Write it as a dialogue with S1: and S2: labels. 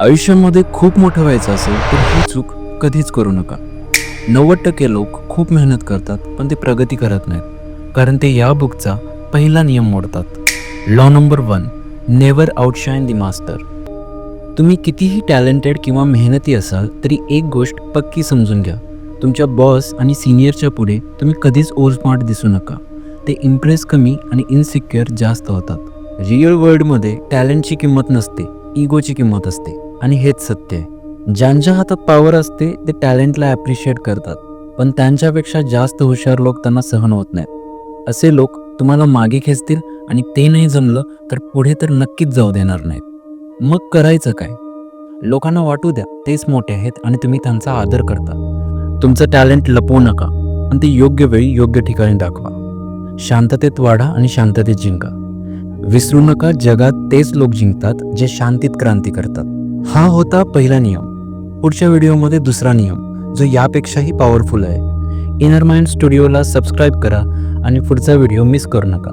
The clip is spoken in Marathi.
S1: आयुष्यामध्ये खूप मोठं व्हायचं असेल तर ही चूक कधीच करू नका. 90% लोक खूप मेहनत करतात पण ते प्रगती करत नाहीत कारण ते या बुकचा पहिला नियम मोडतात. Law number 1, never outshine the master. तुम्ही कितीही टॅलेंटेड किंवा मेहनती असाल तरी एक गोष्ट पक्की समजून घ्या, तुमच्या बॉस आणि सिनियरच्या पुढे तुम्ही कधीच ओव्हर स्मार्ट दिसू नका. ते इम्प्रेस कमी आणि इनसिक्युअर जास्त होतात. रिअल वर्ल्डमध्ये टॅलेंटची किंमत नसते, इगोची किंमत असते आणि हेच सत्य आहे. ज्यांच्या हातात पॉवर असते ते टॅलेंटला ॲप्रिशिएट करतात, पण त्यांच्यापेक्षा जास्त हुशार लोक त्यांना सहन होत नाहीत. असे लोक तुम्हाला मागे खेचतील आणि ते नाही जमलं तर पुढे तर नक्कीच जाऊ देणार नाहीत. मग करायचं काय? लोकांना वाटू द्या तेच मोठे आहेत आणि तुम्ही त्यांचा आदर करता. तुमचं टॅलेंट लपवू नका, पण ते योग्य वेळी योग्य ठिकाणी दाखवा. शांततेत वाढा आणि शांततेत जिंका. विसरू नका, जगात तेच लोक जिंकतात जे शांतीत क्रांती करतात. हा होता पहिला नियम. पुढच्या व्हिडिओमध्ये दुसरा नियम जो यापेक्षाही पॉवरफुल आहे. इनर माइंड स्टुडिओला सबस्क्राईब करा आणि पुढचा व्हिडिओ मिस करू नका.